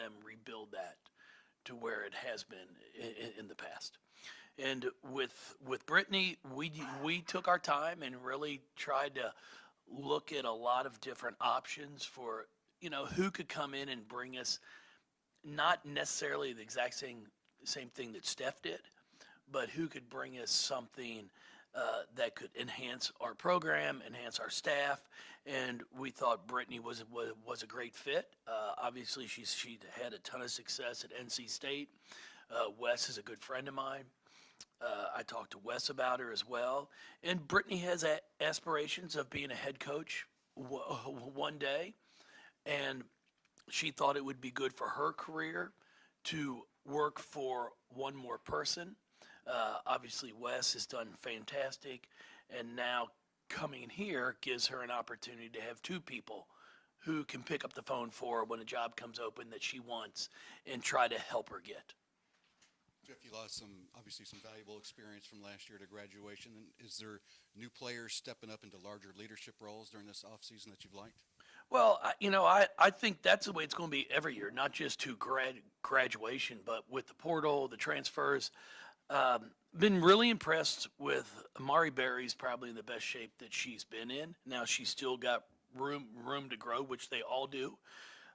them rebuild that to where it has been in the past. And with Brittany, we took our time and really tried to look at a lot of different options for, who could come in and bring us not necessarily the exact same thing that Steph did, but who could bring us something that could enhance our program, enhance our staff, and we thought Brittany was a great fit. Obviously, she had a ton of success at NC State. Wes is a good friend of mine. I talked to Wes about her as well, and Brittany has aspirations of being a head coach one day, and she thought it would be good for her career to work for one more person. Obviously, Wes has done fantastic, and now coming here gives her an opportunity to have two people who can pick up the phone for her when a job comes open that she wants and try to help her get. Jeff, you lost obviously some valuable experience from last year to graduation. And is there new players stepping up into larger leadership roles during this offseason that you've liked? Well, I think that's the way it's going to be every year, not just to graduation, but with the portal, the transfers. Been really impressed with Amari Berry's probably in the best shape that she's been in. Now she's still got room to grow, which they all do.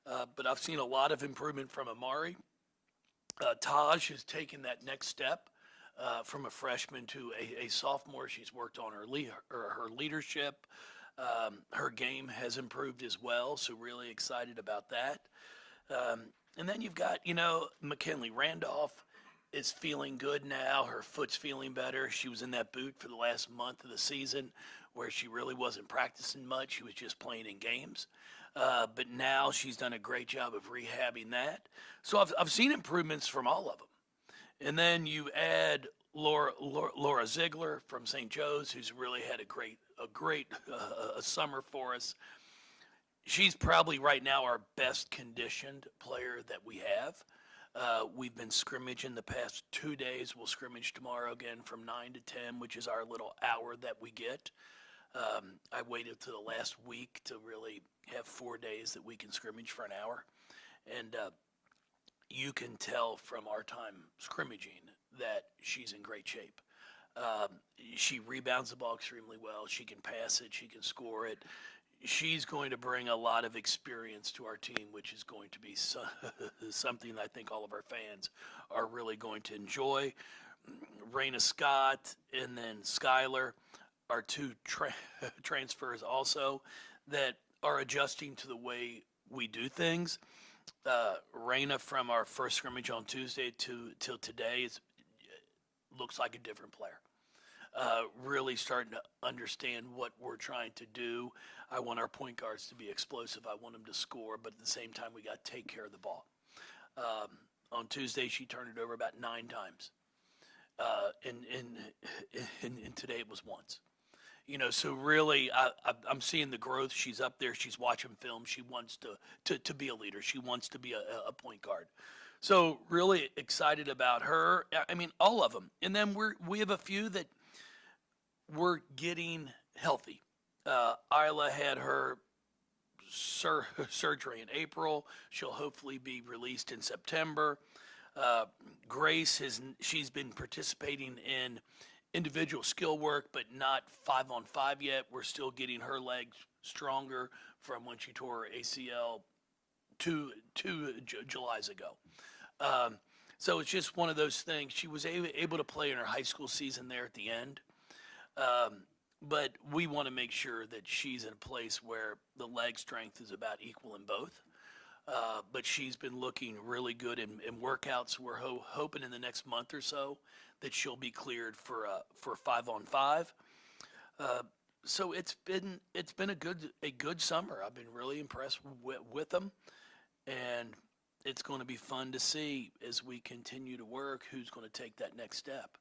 But I've seen a lot of improvement from Amari. Taj has taken that next step from a freshman to a sophomore. She's worked on her leadership. Her game has improved as well, so really excited about that. And then you've got, McKinley Randolph is feeling good now. Her foot's feeling better. She was in that boot for the last month of the season where she really wasn't practicing much. She was just playing in games. But now she's done a great job of rehabbing that. So I've seen improvements from all of them. And then you add Laura Ziegler from St. Joe's, who's really had a great summer for us. She's probably right now our best conditioned player that we have. We've been scrimmaging the past 2 days. We'll scrimmage tomorrow again from 9 to 10, which is our little hour that we get. I waited till the last week to really have 4 days that we can scrimmage for an hour. And you can tell from our time scrimmaging that she's in great shape. She rebounds the ball extremely well. She can pass it. She can score it. She's going to bring a lot of experience to our team, which is going to be something I think all of our fans are really going to enjoy. Raina Scott and then Skylar are two transfers also that are adjusting to the way we do things. Raina from our first scrimmage on Tuesday till today looks like a different player. Really starting to understand what we're trying to do. I want our point guards to be explosive. I want them to score, but at the same time, we got to take care of the ball. On Tuesday, she turned it over about 9 times. And today it was once. So really, I'm seeing the growth. She's up there. She's watching film. She wants to be a leader. She wants to be a point guard. So really excited about her. I mean, all of them. And then we have a few that we're getting healthy. Isla had her surgery in April. She'll hopefully be released in September. Grace she's been participating in individual skill work, but not 5-on-5 yet. We're still getting her legs stronger from when she tore her ACL two Julys ago. So it's just one of those things. She was able to play in her high school season there at the end. But we want to make sure that she's in a place where the leg strength is about equal in both. But she's been looking really good in workouts. We're hoping in the next month or so that she'll be cleared for 5-on-5. So it's been a good summer. I've been really impressed with them, and it's going to be fun to see as we continue to work who's going to take that next step.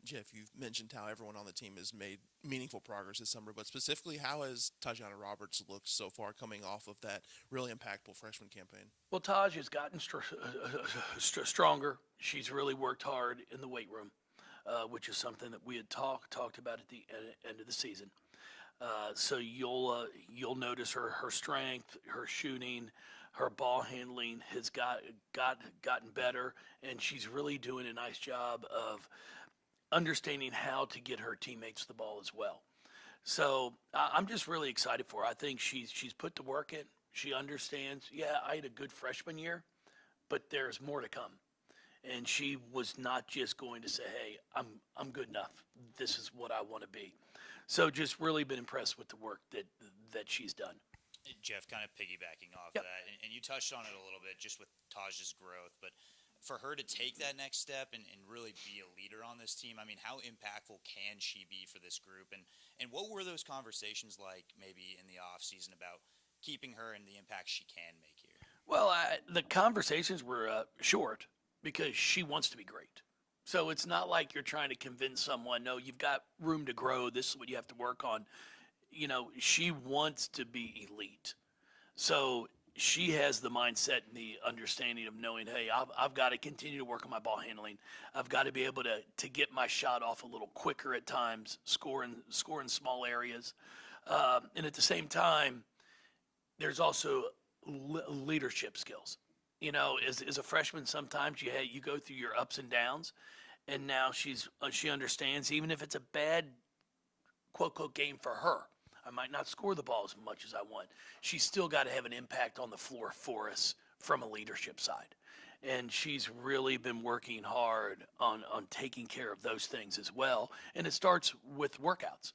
Jeff, you've mentioned how everyone on the team has made meaningful progress this summer, but specifically, how has Tajanna Roberts looked so far coming off of that really impactful freshman campaign? Well, Taj has gotten stronger. She's really worked hard in the weight room, which is something that we had talked about at the end of the season. So you'll notice her strength, her shooting, Her ball handling has gotten better, and she's really doing a nice job of understanding how to get her teammates the ball as well. So I'm just really excited for her. I think she's put the work in. She understands. Yeah, I had a good freshman year, but there's more to come. And she was not just going to say, "Hey, I'm good enough. This is what I want to be." So just really been impressed with the work that she's done. Jeff, kind of piggybacking off Yep. of that, and you touched on it a little bit just with Taj's growth, but for her to take that next step and really be a leader on this team, I mean, how impactful can she be for this group? And what were those conversations like maybe in the off season about keeping her and the impact she can make here? Well, the conversations were short because she wants to be great. So it's not like you're trying to convince someone, no, you've got room to grow. This is what you have to work on. She wants to be elite. So she has the mindset and the understanding of knowing, hey, I've got to continue to work on my ball handling. I've got to be able to get my shot off a little quicker at times, score in small areas. And at the same time, there's also leadership skills. As a freshman, sometimes you go through your ups and downs, and now she understands, even if it's a bad quote unquote game for her, I might not score the ball as much as I want. She's still got to have an impact on the floor for us from a leadership side, and she's really been working hard on taking care of those things as well. And it starts with workouts.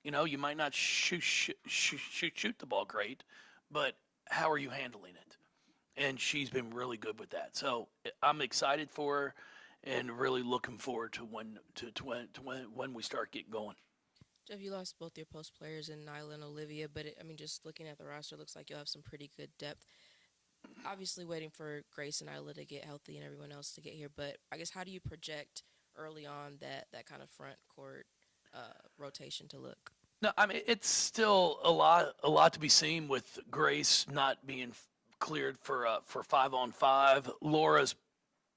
You might not shoot the ball great, but how are you handling it? And she's been really good with that. So I'm excited for her, and really looking forward to when we start getting going. Jeff, you lost both your post players in Nyla and Olivia, but just looking at the roster, it looks like you'll have some pretty good depth. Obviously, waiting for Grace and Nyla to get healthy and everyone else to get here, but I guess how do you project early on that kind of front court rotation to look? No, I mean, it's still a lot to be seen with Grace not being cleared for 5-on-5. Laura's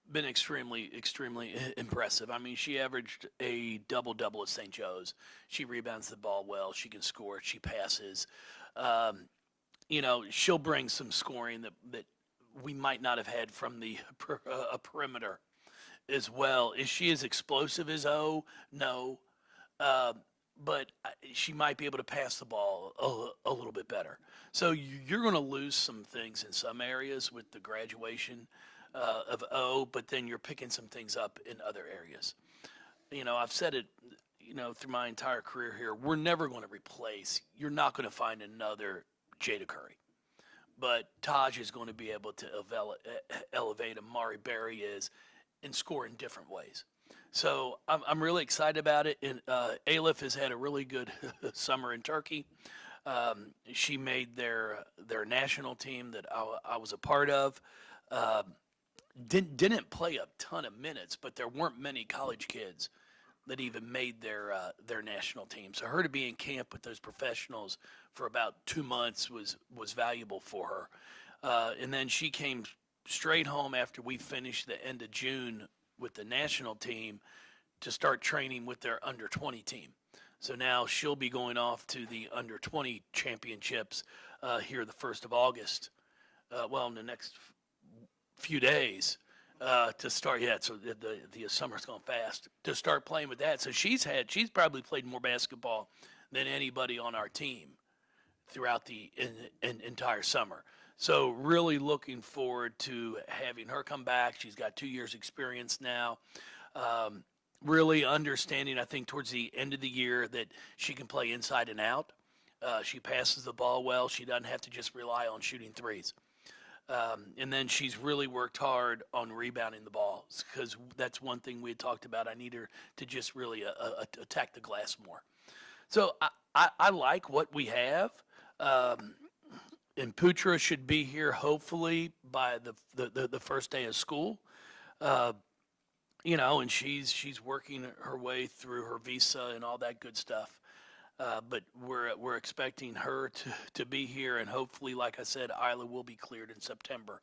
been extremely impressive. I mean, she averaged a double-double at St. Joe's. She rebounds the ball well. She can score. She passes. She'll bring some scoring that we might not have had from the perimeter as well. Is she as explosive as O? No. But she might be able to pass the ball a little bit better. So you're going to lose some things in some areas with the graduation of O, but then you're picking some things up in other areas. I've said it, through my entire career here, we're never going to replace, you're not going to find another Jada Curry. But Taj is going to be able to elevate Amari Berry is and score in different ways. So I'm really excited about it. And Aleph has had a really good summer in Turkey. She made their national team that I was a part of. Didn't play a ton of minutes, but there weren't many college kids that even made their national team. So her to be in camp with those professionals for about 2 months was valuable for her. And then she came straight home after we finished the end of June with the national team to start training with their under 20 team. So now she'll be going off to the under 20 championships here the 1st of August. In the next few days to start. Yeah, so the summer's gone fast to start playing with that. So she's probably played more basketball than anybody on our team throughout the entire summer. So really looking forward to having her come back. She's got 2 years experience now. Really understanding, I think, towards the end of the year that she can play inside and out. She passes the ball well. She doesn't have to just rely on shooting threes. And then she's really worked hard on rebounding the ball because that's one thing we had talked about. I need her to just really attack the glass more. So I like what we have. And Putra should be here hopefully by the first day of school. And she's working her way through her visa and all that good stuff. But we're expecting her to be here, and hopefully, like I said, Isla will be cleared in September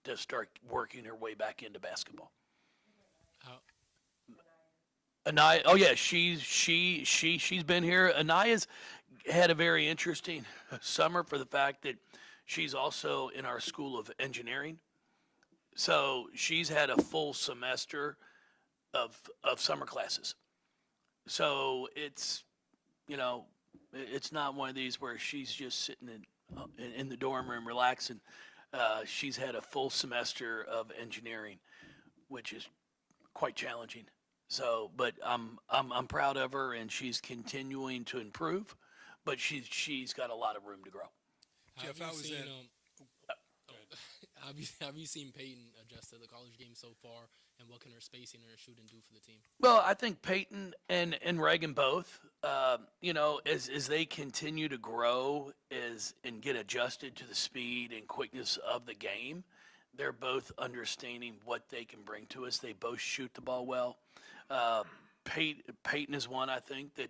to start working her way back into basketball. Anaya, oh yeah, she's been here. Anaya's had a very interesting summer for the fact that She's also in our School of Engineering. So she's had a full semester of summer classes. So it's, it's not one of these where she's just sitting in the dorm room relaxing. She's had a full semester of engineering, which is quite challenging. So, but I'm proud of her, and she's continuing to improve. But she's got a lot of room to grow. Jeff, how was that? Have you seen Peyton adjust to the college game so far, and what can her spacing and her shooting do for the team? Well, I think Peyton and Reagan both, as they continue to grow and get adjusted to the speed and quickness of the game, they're both understanding what they can bring to us. They both shoot the ball well. Peyton is one, I think, that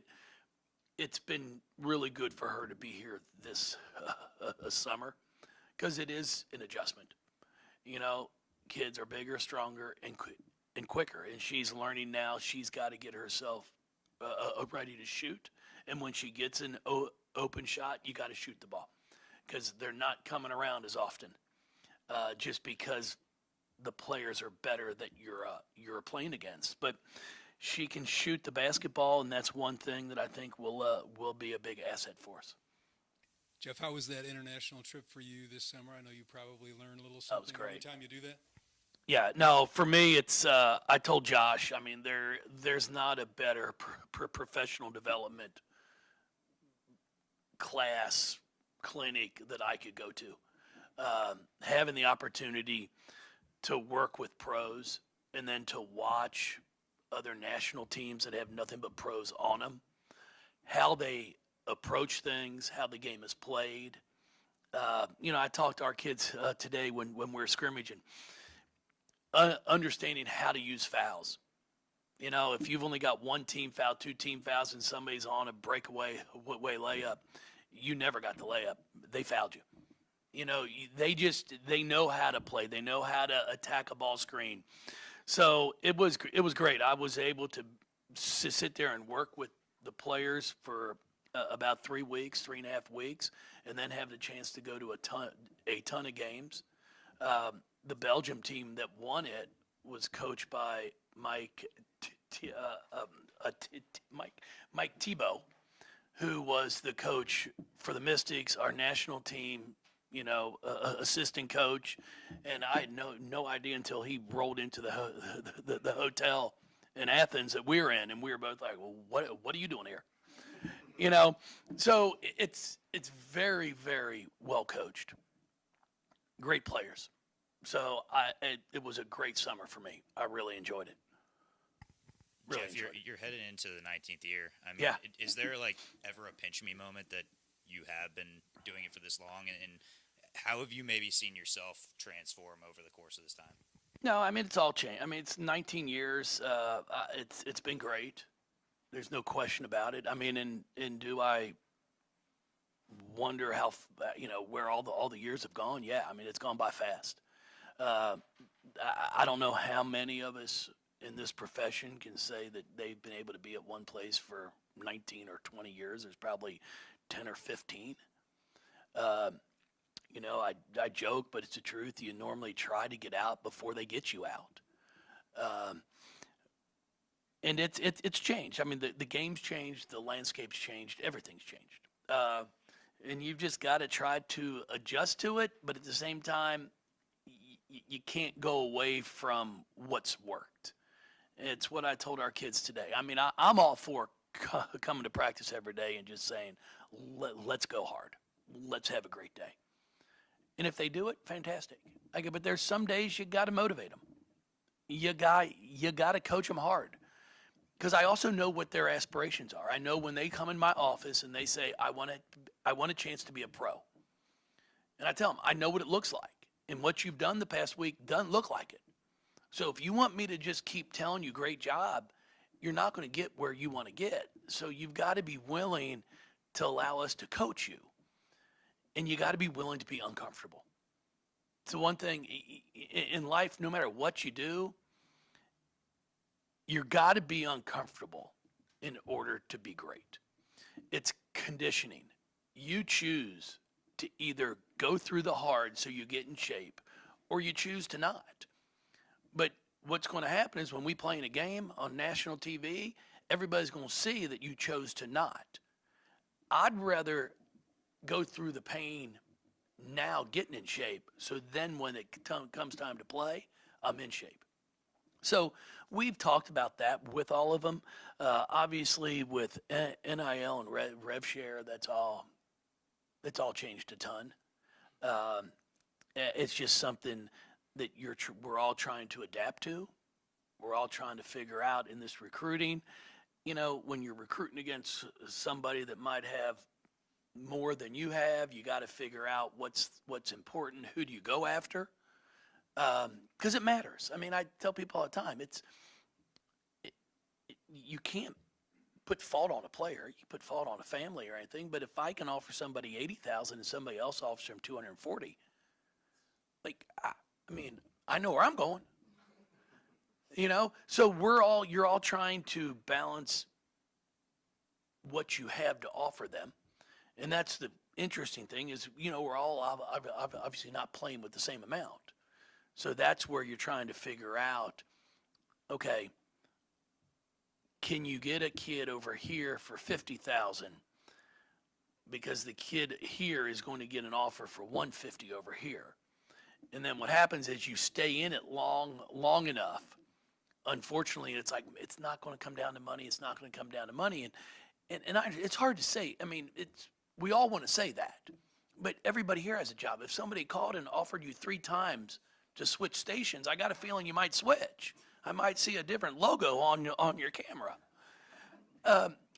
it's been really good for her to be here this summer because it is an adjustment. Kids are bigger, stronger, and quicker, and she's learning now. She's got to get herself ready to shoot, and when she gets an open shot, you got to shoot the ball because they're not coming around as often. Just because the players are better that you're playing against, but she can shoot the basketball, and that's one thing that I think will be a big asset for us. Jeff, how was that international trip for you this summer? I know you probably learned a little That was something great. every time you do that. Yeah, no, for me, it's, I told Josh, I mean, there's not a better professional development class, clinic that I could go to. Having the opportunity to work with pros and then to watch other national teams that have nothing but pros on them, how they approach things, how the game is played. I talked to our kids today when we were scrimmaging. Understanding how to use fouls. If you've only got one team foul, two team fouls, and somebody's on a breakaway layup, you never got the layup. They fouled you. They know how to play. They know how to attack a ball screen. So it was great. I was able to sit there and work with the players for about 3.5 weeks, and then have the chance to go to a ton of games. The Belgium team that won it was coached by Mike Thibault, who was the coach for the Mystics, our national team, assistant coach, and I had no idea until he rolled into the hotel in Athens that we were in, and we were both like, "Well, what are you doing here?" So it's very, very well coached, great players. So it was a great summer for me. I really enjoyed it. Jeff, you're headed into the 19th year. I mean, Yeah. Is there ever a pinch me moment that you have been doing it for this long, and how have you maybe seen yourself transform over the course of this time? No, I mean, it's all changed. I mean, it's 19 years. It's been great. There's no question about it. I mean, and do I wonder how where all the years have gone? Yeah, I mean, it's gone by fast. I don't know how many of us in this profession can say that they've been able to be at one place for 19 or 20 years. There's probably 10 or 15. I joke, but it's the truth. You normally try to get out before they get you out. And it's changed. I mean, the game's changed, the landscape's changed, everything's changed. And you've just got to try to adjust to it, but at the same time, you can't go away from what's worked. It's what I told our kids today. I mean, I'm all for coming to practice every day and just saying, let's go hard. Let's have a great day. And if they do it, fantastic. But there's some days you got to motivate them. You got to coach them hard. Because I also know what their aspirations are. I know when they come in my office and they say, I want a chance to be a pro. And I tell them, I know what it looks like. And what you've done the past week doesn't look like it. So if you want me to just keep telling you great job, you're not going to get where you want to get. So you've got to be willing to allow us to coach you. And you got to be willing to be uncomfortable. So one thing in life, no matter what you do, you got to be uncomfortable in order to be great. It's conditioning. You choose to either go through the hard so you get in shape, or you choose to not. But what's going to happen is when we play in a game on national TV, everybody's going to see that you chose to not. I'd rather go through the pain now getting in shape, so then when it comes time to play, I'm in shape. So we've talked about that with all of them. Obviously, with NIL and rev share, that's all changed a ton. It's just something that we're all trying to adapt to. We're all trying to figure out in this recruiting. You know, when you're recruiting against somebody that might have more than you have, you got to figure out what's important. Who do you go after? Because it matters. I mean, I tell people all the time, you can't put fault on a player. You put fault on a family or anything. But if I can offer somebody 80,000 and somebody else offers them 240, like I mean, I know where I'm going. You know, so you're all trying to balance what you have to offer them, and that's the interesting thing is, you know, we're all obviously not playing with the same amount. So that's where you're trying to figure out, okay, can you get a kid over here for 50,000 because the kid here is going to get an offer for 150 over here. And then what happens is you stay in it long enough. Unfortunately, it's like it's not going to come down to money. It's not going to come down to money, and it's hard to say. I mean, we all want to say that, but everybody here has a job. If somebody called and offered you 3 times to switch stations, I got a feeling you might switch. I might see a different logo on your camera.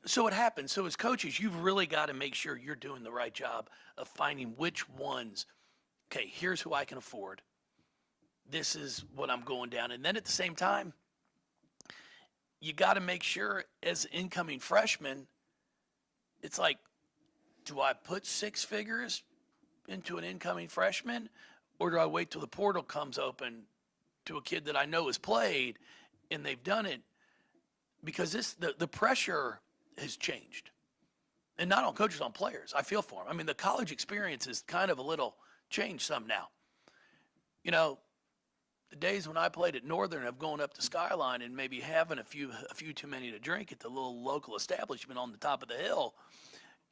So it happens. So as coaches, you've really got to make sure you're doing the right job of finding which ones. Okay, here's who I can afford. This is what I'm going down, and then at the same time, you got to make sure as incoming freshmen, it's like, do I put 6 figures into an incoming freshman, or do I wait till the portal comes open to a kid that I know has played and they've done it? Because the pressure has changed, and not on coaches, on players. I feel for them. I mean, the college experience is kind of a little changed some now. You know, the days when I played at Northern of going up to Skyline and maybe having a few too many to drink at the little local establishment on the top of the hill,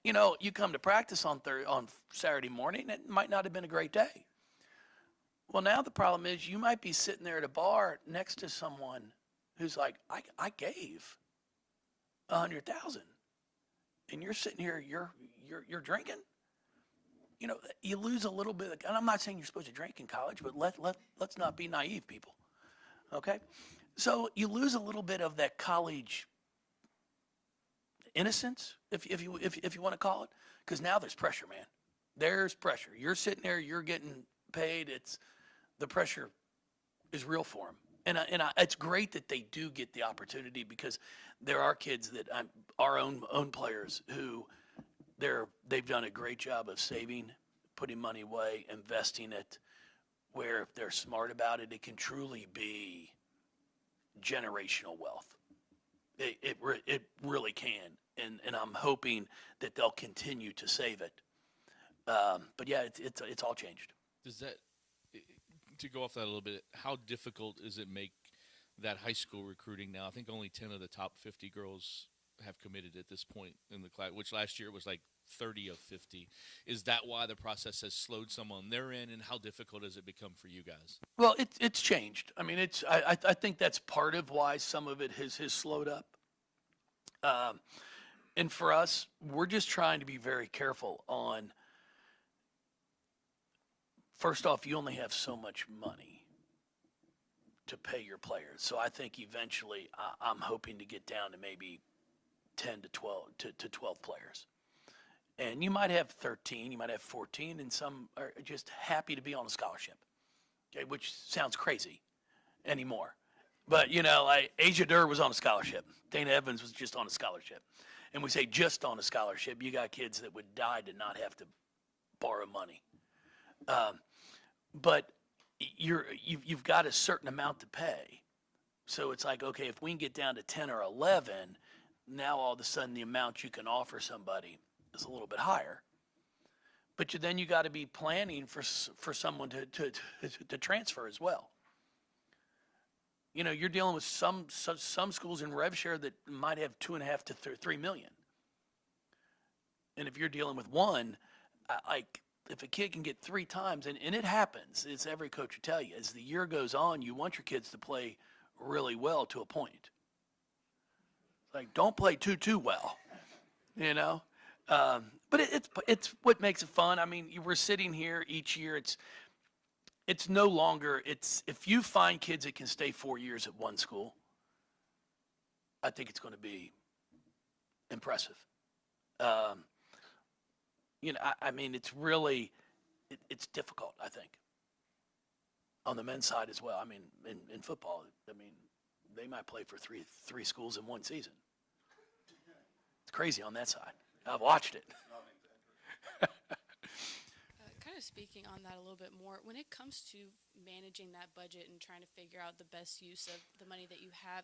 you know, you come to practice on Saturday morning, it might not have been a great day. Well, now the problem is you might be sitting there at a bar next to someone who's like, I gave 100,000, and you're sitting here, you're drinking. You know, you lose a little bit. And I'm not saying you're supposed to drink in college, but let's not be naive, people. Okay, so you lose a little bit of that college innocence, if you want to call it, because now there's pressure, man. There's pressure. You're sitting there, you're getting paid. The pressure is real for them, and it's great that they do get the opportunity, because there are kids that our own players who. They've done a great job of saving, putting money away, investing it, where if they're smart about it, it can truly be generational wealth. It really can, and I'm hoping that they'll continue to save it. But yeah, it's all changed. Does that, to go off that a little bit, how difficult is it make that high school recruiting now? I think only 10 of the top 50 girls have committed at this point in the class, which last year was like 30 of 50. Is that why the process has slowed some on their end, and how difficult has it become for you guys? Well, it's changed. I mean, I think that's part of why some of it has slowed up. And for us, we're just trying to be very careful on, first off, you only have so much money to pay your players. So I think eventually I'm hoping to get down to maybe 10 to 12 players. And you might have 13, you might have 14, and some are just happy to be on a scholarship, okay, which sounds crazy anymore. But, you know, like Asia Durr was on a scholarship. Dana Evans was just on a scholarship. And we say just on a scholarship. You got kids that would die to not have to borrow money. But you've got a certain amount to pay. So it's like, okay, if we can get down to 10 or 11, now all of a sudden the amount you can offer somebody is a little bit higher. But then you got to be planning for someone to transfer as well. You know, you're dealing with some schools in rev share that might have 2.5 to 3 million. And if you're dealing with one, like if a kid can get 3 times, and it happens, it's every coach will tell you, as the year goes on, you want your kids to play really well to a point. Like, don't play too well, you know? But it's what makes it fun. I mean, we're sitting here each year. It's no longer, if you find kids that can stay 4 years at one school, I think it's going to be impressive. You know, I mean, it's really, it's difficult, I think, on the men's side as well. I mean, in football, I mean, they might play for three schools in one season. It's crazy on that side. I've watched it. Kind of speaking on that a little bit more, when it comes to managing that budget and trying to figure out the best use of the money that you have,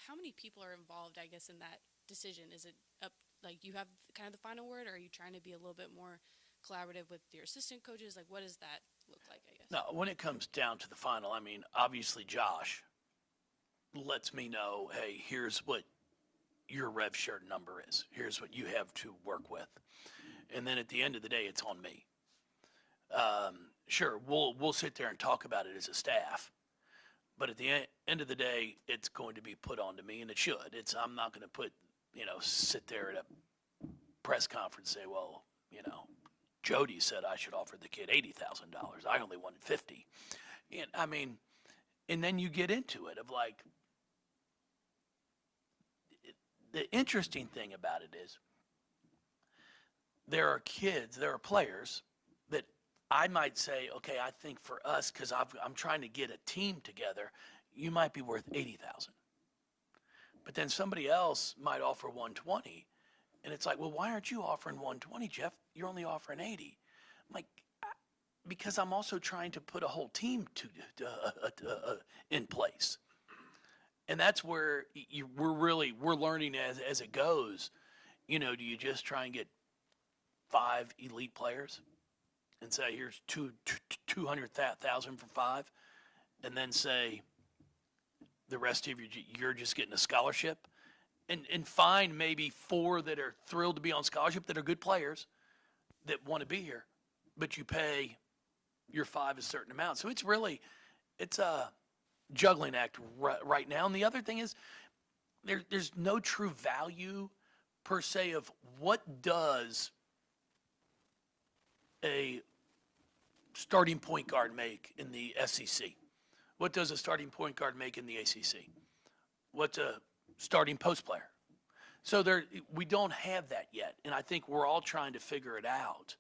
how many people are involved, I guess, in that decision? Is it up, like, you have kind of the final word, or are you trying to be a little bit more collaborative with your assistant coaches? Like, what does that look like, I guess? No, when it comes down to the final, I mean, obviously Josh lets me know, hey, here's what your rev share number is. Here's what you have to work with. And then at the end of the day, it's on me. Sure, we'll sit there and talk about it as a staff, but at the end of the day, it's going to be put onto me, and it should. I'm not going to sit there at a press conference and say, well, you know, Jody said I should offer the kid $80,000. I only wanted 50. And I mean, and then you get into it of like, the interesting thing about it is there are players that I might say, okay, I think for us, because I'm trying to get a team together, you might be worth $80,000. But then somebody else might offer 120, and it's like, well, why aren't you offering 120, Jeff? You're only offering 80. I'm like, because I'm also trying to put a whole team in place. And that's where we're learning as it goes. You know, do you just try and get 5 elite players and say, here's 200,000 for 5, and then say the rest of you're just getting a scholarship, and find maybe 4 that are thrilled to be on scholarship that are good players that want to be here, but you pay your 5 a certain amount. So it's a juggling act right now. And the other thing is there's no true value per se of what does a starting point guard make in the SEC? What does a starting point guard make in the ACC? What's a starting post player? So we don't have that yet, and I think we're all trying to figure it out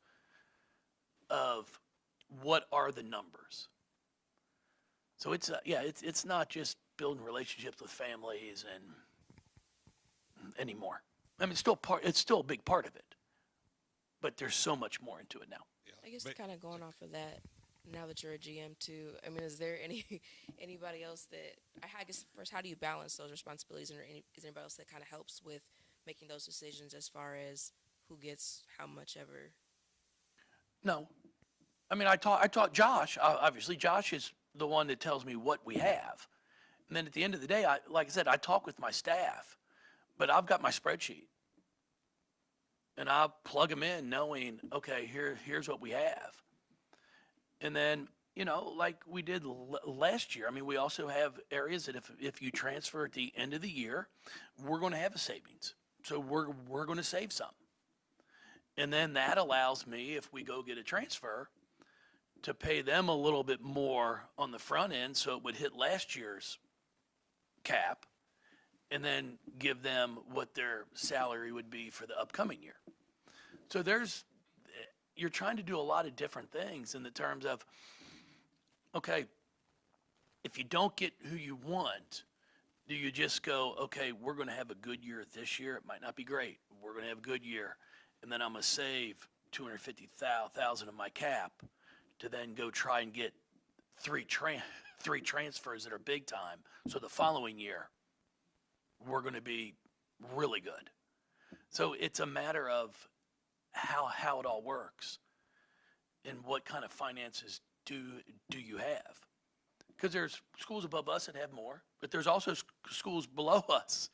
of what are the numbers. So it's not just building relationships with families and anymore. I mean, it's still a big part of it, but there's so much more into it now. I guess kind of going off of that, now that you're a GM too, I mean, is there anybody else that, I guess first, how do you balance those responsibilities, and is there anybody else that kind of helps with making those decisions as far as who gets how much ever? No. I mean, I taught Josh. Obviously, Josh is the one that tells me what we have. And then at the end of the day, like I said, I talk with my staff, but I've got my spreadsheet. And I'll plug them in knowing, okay, here's what we have. And then, you know, like we did last year, I mean, we also have areas that if you transfer at the end of the year, we're going to have a savings. So we're going to save some. And then that allows me, if we go get a transfer, to pay them a little bit more on the front end so it would hit last year's cap, and then give them what their salary would be for the upcoming year. So you're trying to do a lot of different things in the terms of, okay, if you don't get who you want, do you just go, okay, we're going to have a good year this year. It might not be great. We're going to have a good year. And then I'm going to save $250,000 of my cap to then go try and get three transfers that are big time. So the following year, we're going to be really good. So it's a matter of how it all works. and what kind of finances do you have? Because there's schools above us that have more, but there's also schools below us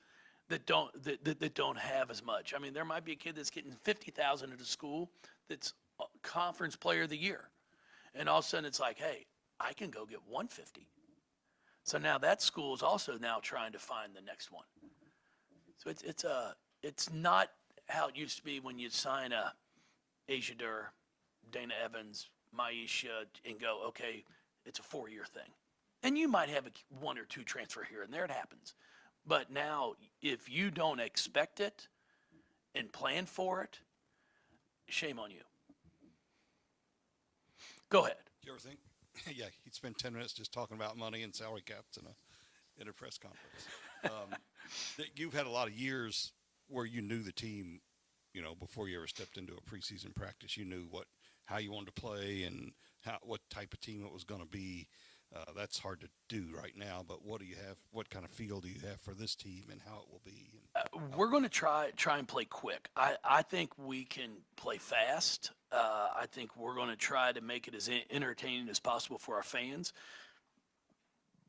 that don't have as much. I mean, there might be a kid that's getting $50,000 at a school that's a conference player of the year, and all of a sudden it's like, hey, I can go get 150. So now that school is also now trying to find the next one. So it's not how it used to be when you'd sign a Asia Dur, Dana Evans, Maisha, and go, okay, it's a 4-year thing. And you might have one or two transfer here and there, it happens. But now, if you don't expect it and plan for it, shame on you. Go ahead. Do you ever think, yeah, he'd spend 10 minutes just talking about money and salary caps in a press conference. You've had a lot of years where you knew the team, before you ever stepped into a preseason practice. You knew how you wanted to play and what type of team it was going to be. That's hard to do right now, but what do you have? What kind of feel do you have for this team and how it will be? We're going to try and play quick. I think we can play fast. I think we're going to try to make it as entertaining as possible for our fans.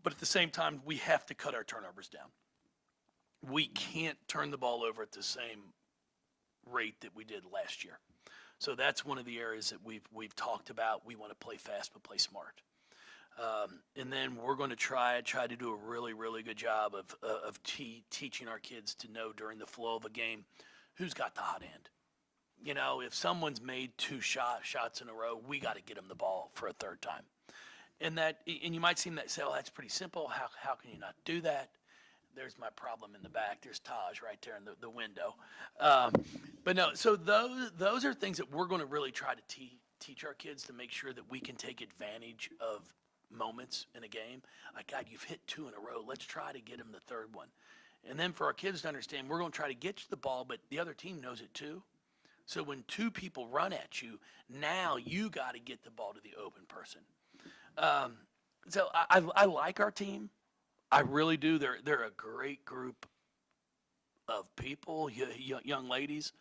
But at the same time, we have to cut our turnovers down. We can't turn the ball over at the same rate that we did last year. So that's one of the areas that we've talked about. We want to play fast but play smart. And then we're going to try to do a really, really good job of teaching our kids to know during the flow of a game who's got the hot end. If someone's made 2 shots in a row, we got to get them the ball for a third time. And you might seem that say, oh, that's pretty simple. How can you not do that? There's my problem in the back. There's Taj right there in the window. But no, so those are things that we're going to really try to teach our kids to make sure that we can take advantage of moments in a game. Like, God, you've hit 2 in a row. Let's try to get them the third one. And then for our kids to understand, we're going to try to get you the ball, but the other team knows it too. So when 2 people run at you, now you got to get the ball to the open person. So I like our team. I really do. They're a great group of people, young ladies.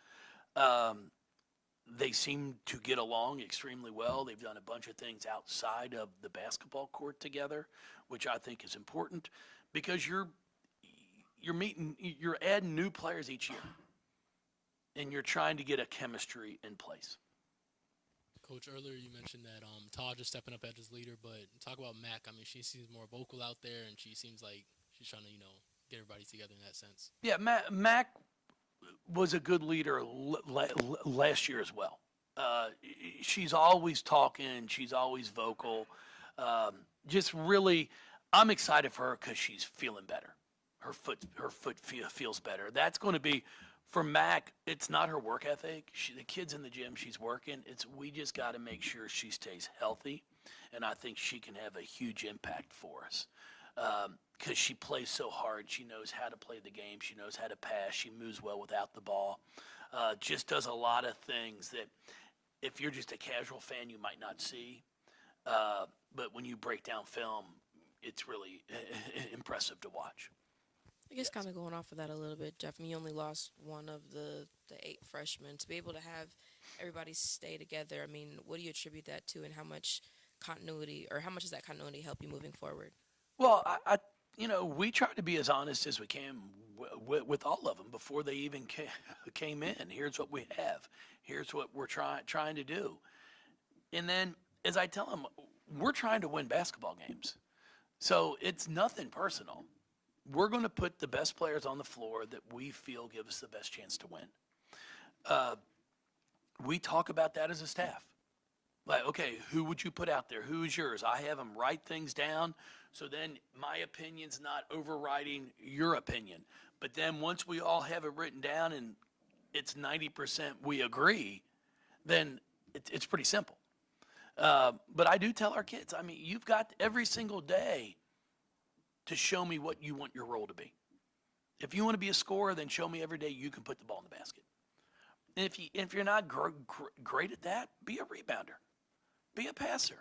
They seem to get along extremely well. They've done a bunch of things outside of the basketball court together, which I think is important because you're adding new players each year, and you're trying to get a chemistry in place. Coach, earlier you mentioned that Taj is stepping up as his leader, but talk about Mac. I mean, she seems more vocal out there, and she seems like she's trying to, get everybody together in that sense. Yeah, Mac was a good leader last year as well. She's always talking. She's always vocal. Just really, I'm excited for her because she's feeling better. Her foot feels better. That's going to be, for Mac, it's not her work ethic. The kid's in the gym. She's working. We just got to make sure she stays healthy, and I think she can have a huge impact for us. Because she plays so hard. She knows how to play the game. She knows how to pass. She moves well without the ball. Just does a lot of things that if you're just a casual fan, you might not see. But when you break down film, it's really impressive to watch. I guess kind of going off of that a little bit, Jeff, you only lost one of the 8 freshmen. To be able to have everybody stay together, I mean, what do you attribute that to, and how much does that continuity help you moving forward? Well, we try to be as honest as we can with all of them before they even came in. Here's what we have. Here's what we're trying to do. And then, as I tell them, we're trying to win basketball games. So it's nothing personal. We're going to put the best players on the floor that we feel give us the best chance to win. We talk about that as a staff. Like, okay, who would you put out there? Who's yours? I have them write things down, so then my opinion's not overriding your opinion. But then once we all have it written down and it's 90% we agree, then it's pretty simple. But I do tell our kids, I mean, you've got every single day to show me what you want your role to be. If you want to be a scorer, then show me every day you can put the ball in the basket. And if you're not great at that, be a rebounder. Be a passer.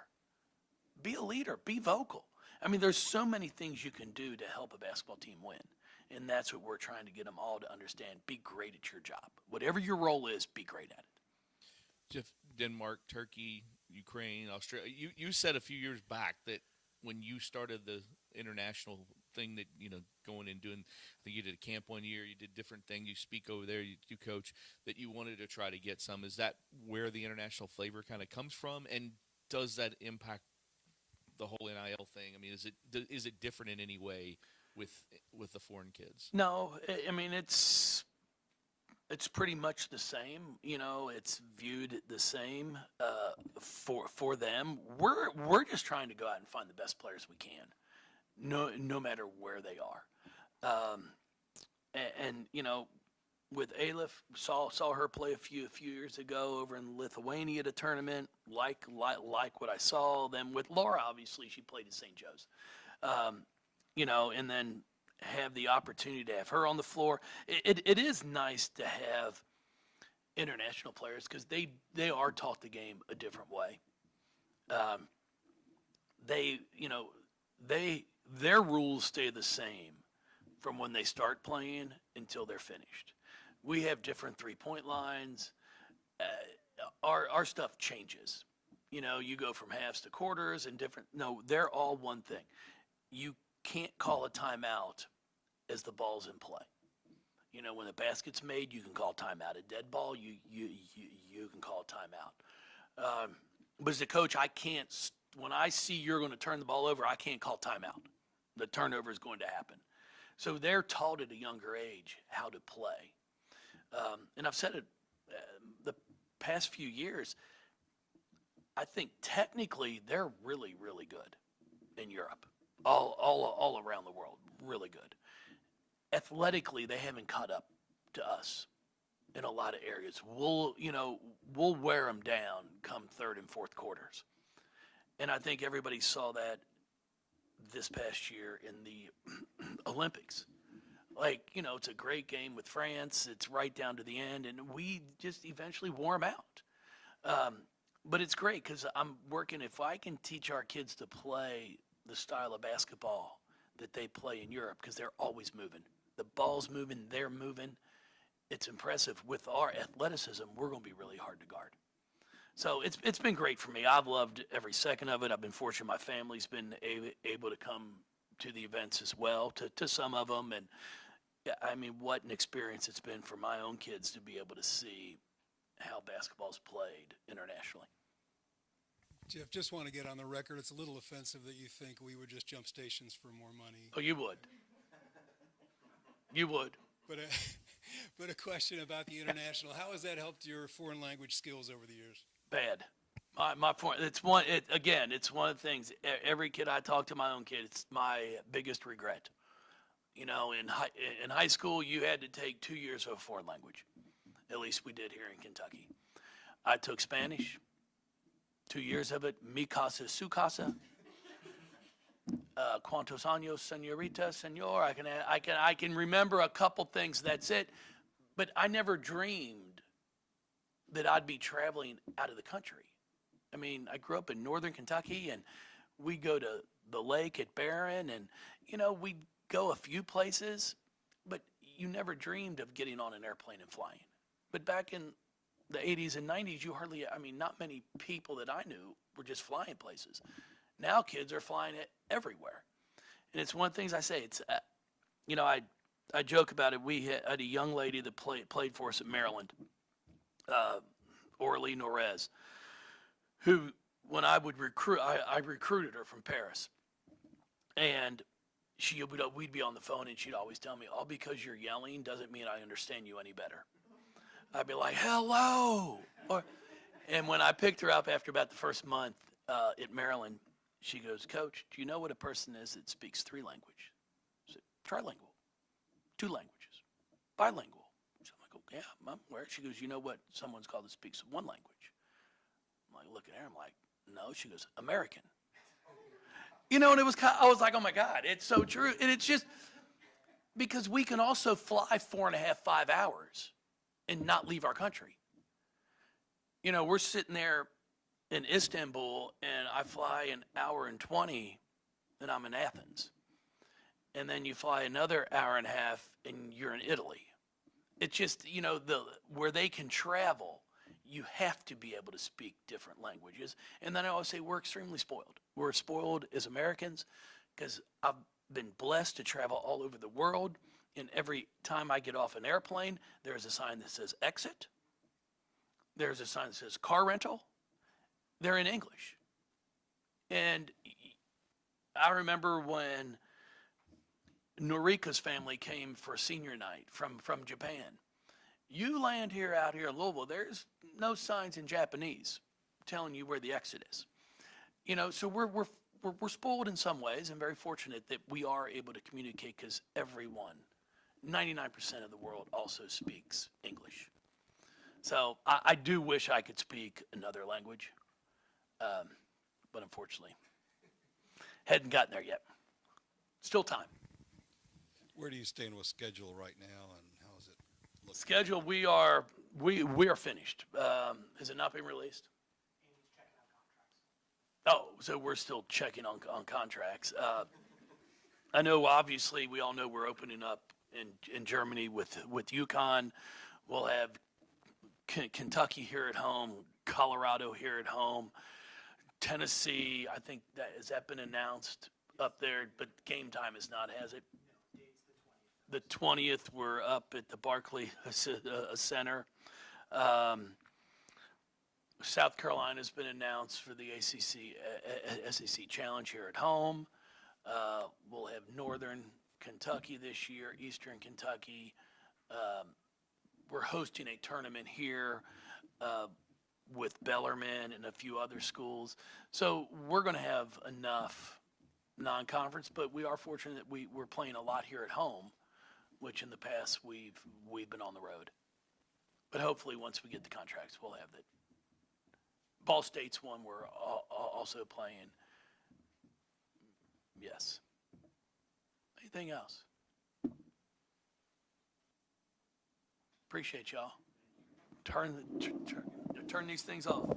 Be a leader. Be vocal. I mean, there's so many things you can do to help a basketball team win. And that's what we're trying to get them all to understand. Be great at your job. Whatever your role is, be great at it. Jeff, Denmark, Turkey, Ukraine, Australia. You said a few years back that when you started the international thing that, going and doing, I think you did a camp one year, you did different things, you speak over there, you coach, that you wanted to try to get some. Is that where the international flavor kind of comes from? And does that impact the whole NIL thing? I mean, is it different in any way with the foreign kids? No, I mean, it's pretty much the same. It's viewed the same for them. We're just trying to go out and find the best players we can, no matter where they are. And with Aleph, saw her play a few years ago over in Lithuania at a tournament. Like what I saw. Then with Laura, obviously she played at St. Joe's. And then have the opportunity to have her on the floor. It is nice to have international players because they are taught the game a different way. Their rules stay the same from when they start playing until they're finished. We have different 3-point lines. Our stuff changes. You go from halves to quarters and different. No, they're all one thing. You can't call a timeout as the ball's in play. When the basket's made, you can call timeout. A dead ball, you can call timeout. But as a coach, I can't. When I see you're going to turn the ball over, I can't call timeout. The turnover is going to happen. So they're taught at a younger age how to play. And I've said it the past few years. I think technically they're really, really good in Europe, all around the world, really good. Athletically, they haven't caught up to us in a lot of areas. We'll wear them down come third and fourth quarters. And I think everybody saw that this past year in the Olympics. It's a great game with France. It's right down to the end, and we just eventually wore them out. But it's great because I'm working. If I can teach our kids to play the style of basketball that they play in Europe, because they're always moving. The ball's moving, they're moving. It's impressive. With our athleticism, we're going to be really hard to guard. So it's been great for me. I've loved every second of it. I've been fortunate my family's been able to come to the events as well, to some of them. And, I mean, what an experience it's been for my own kids to be able to see how basketball's played internationally. Jeff, just want to get on the record. It's a little offensive that you think we would just jump stations for more money. Oh, you would. You would. But a question about the international. How has that helped your foreign language skills over the years? Bad. It's one of the things. Every kid I talk to, my own kid, it's my biggest regret. In high school, you had to take 2 years of a foreign language. At least we did here in Kentucky. I took Spanish. 2 years of it. Mi casa, su casa. Cuantos años, señorita, señor. I can remember a couple things. That's it. But I never dreamed that I'd be traveling out of the country. I mean, I grew up in northern Kentucky, and we go to the lake at Barron, and we'd go a few places, but you never dreamed of getting on an airplane and flying. But back in the 80s and 90s, not many people that I knew were just flying places. Now kids are flying it everywhere. And it's one of the things I say. It's, I joke about it. We had a young lady that played for us at Maryland, Orly Norez, who, when I would recruit, I recruited her from Paris. And we'd be on the phone, and she'd always tell me, all because you're yelling doesn't mean I understand you any better. I'd be like, hello. And when I picked her up after about the first month at Maryland, she goes, Coach, do you know what a person is that speaks 3 languages? I said, trilingual, 2 languages, bilingual. So I'm like, oh, yeah, I'm aware. She goes, you know what someone's called that speaks 1 language? I'm like, looking at her, I'm like, no. She goes, American. And it was I was like, oh my God, it's so true. And it's just because we can also fly 4.5, 5 hours and not leave our country. We're sitting there in Istanbul, and I fly an hour and 20, and I'm in Athens. And then you fly another hour and a half, and you're in Italy. It's just, where they can travel, you have to be able to speak different languages. And then I always say we're extremely spoiled. We're spoiled as Americans because I've been blessed to travel all over the world. And every time I get off an airplane, there's a sign that says exit. There's a sign that says car rental. They're in English. And I remember when Norika's family came for senior night from Japan. You land out here in Louisville, there's no signs in Japanese telling you where the exit is. So we're spoiled in some ways and very fortunate that we are able to communicate because everyone, 99% of the world also speaks English. So I do wish I could speak another language, but unfortunately, hadn't gotten there yet. Still time. Where do you stand with schedule right now, and how is it looking? Schedule, we are finished. Has it not been released? Oh, so we're still checking on contracts. I know, obviously, we all know we're opening up in Germany with UConn. We'll have Kentucky here at home, Colorado here at home, Tennessee. I think has that been announced up there, but game time is not, has it? The 20th, we're up at the Barclay Center. South Carolina's been announced for the SEC Challenge here at home. We'll have Northern Kentucky this year, Eastern Kentucky. We're hosting a tournament here with Bellarmine and a few other schools. So we're going to have enough non-conference, but we are fortunate that we're playing a lot here at home, which in the past we've been on the road. But hopefully once we get the contracts, we'll have that. Ball State's one we're also playing. Yes. Anything else? Appreciate y'all. Turn these things off.